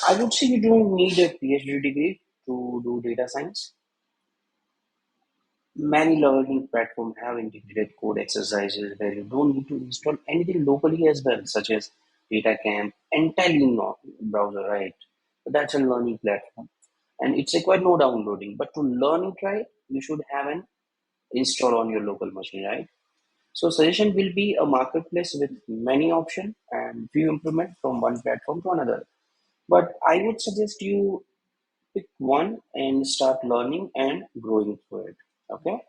I would say you don't need a PhD degree to do data science. Many learning platforms have integrated code exercises where you don't need to install anything locally as well, such as DataCamp, entirely in browser, right? So that's a learning platform. And it's required no downloading. But to learn it right, you should have an install on your local machine, right? So suggestion will be a marketplace with many options and few implement from one platform to another. But I would suggest you pick one and start learning and growing through it. Okay.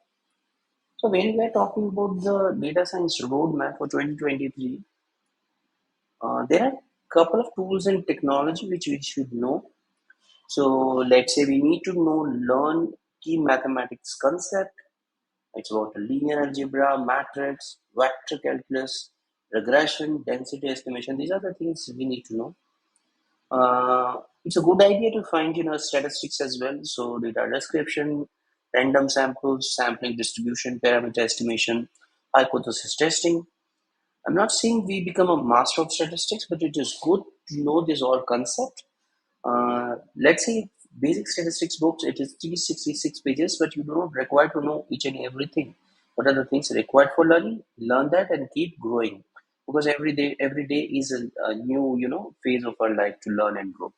So when we are talking about the data science roadmap for 2023, there are couple of tools and technology which we should know. So let's say we need to learn key mathematics concept. It's about linear algebra, matrix, vector calculus, regression, density estimation. These are the things we need to know. It's a good idea to find statistics as well. So data description, random samples, sampling distribution, parameter estimation, hypothesis testing. I'm not saying we become a master of statistics, but it is good to know this all concept. Let's say basic statistics books, it is 366 pages, but you do not require to know each and everything. What are the things required for learning? Learn that and keep growing. Because every day is a new, phase of our life to learn and grow.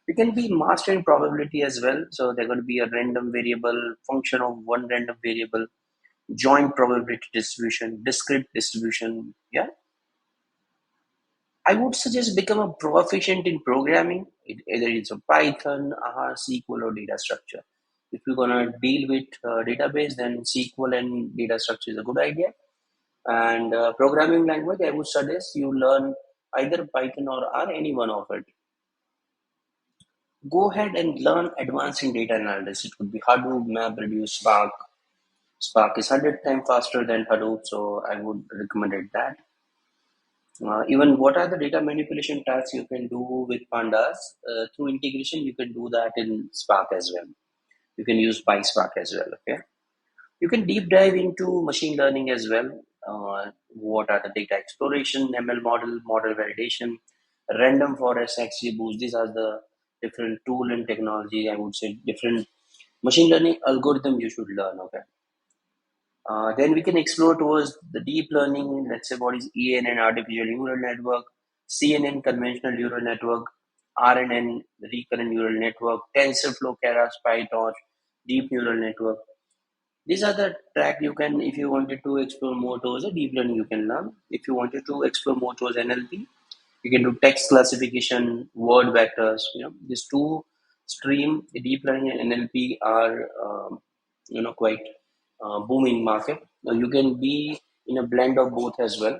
We can be mastering probability as well. So they're going to be a random variable, function of one random variable, joint probability distribution, discrete distribution. Yeah, I would suggest become a proficient in programming. Either it's a Python, R, SQL, or data structure. If you're gonna deal with database, then SQL and data structure is a good idea. And programming language, I would suggest you learn either Python or R, any one of it. Go ahead and learn advanced in data analysis. It could be Hadoop, MapReduce, Spark. Spark is 100 times faster than Hadoop, so I would recommend it that. Even what are the data manipulation tasks you can do with pandas through integration, you can do that in Spark as well. You can use PySpark as well. Okay, you can deep dive into machine learning as well. What are the data exploration, ML model validation, random forest, XGBoost? These are the different tool and technology. I would say different machine learning algorithm you should learn. Okay, then we can explore towards the deep learning. Let's say what is ENN, artificial neural network, CNN, conventional neural network, RNN, recurrent neural network, TensorFlow, Keras, PyTorch, deep neural network. These are the track you can, if you wanted to explore more towards the deep learning, you can learn. If you wanted to explore more towards NLP, you can do text classification, word vectors. These two stream, deep learning and NLP are, quite booming market. Now you can be in a blend of both as well.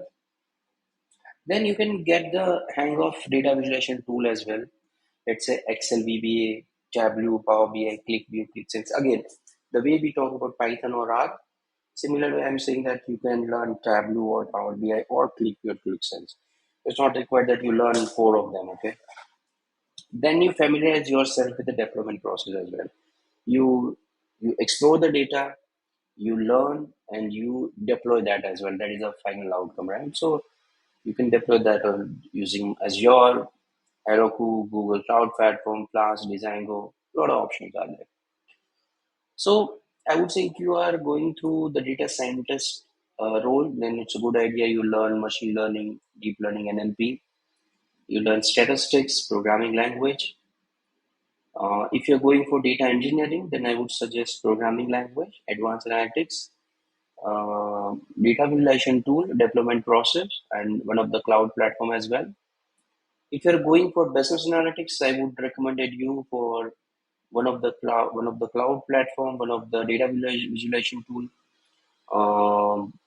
Then you can get the hang of data visualization tool as well. Let's say Excel, VBA, Tableau, Power BI, ClickView, ClickSense. Again, the way we talk about Python or R, similarly, I'm saying that you can learn Tableau or Power BI or ClickView or ClickSense. It's not required that you learn four of them. Okay. Then you familiarize yourself with the deployment process as well. You explore the data, you learn, and you deploy that as well. That is a final outcome, right? So you can deploy that using Azure, Heroku, Google Cloud Platform, Plus, Django. A lot of options are there. So I would say if you are going through the data scientist role, then it's a good idea you learn machine learning, deep learning, NLP. You learn statistics, programming language. If you're going for data engineering, then I would suggest programming language, advanced analytics, data visualization tool, deployment process, and one of the cloud platform as well. If you're going for business analytics, I would recommend you for one of the cloud platform, one of the data visualization tool,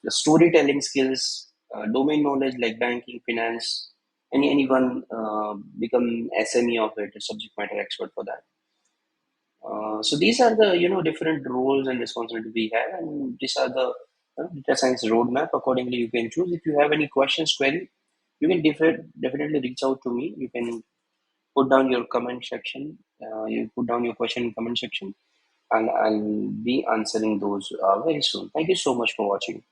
the storytelling skills, domain knowledge like banking, finance, anyone become SME of it, a subject matter expert for that. So these are the different roles and responsibilities we have, and these are the data science roadmap. Accordingly, you can choose. If you have any questions, query, you can definitely reach out to me. You can put down your comment section. You put down your question in comment section, and I'll be answering those very soon. Thank you so much for watching.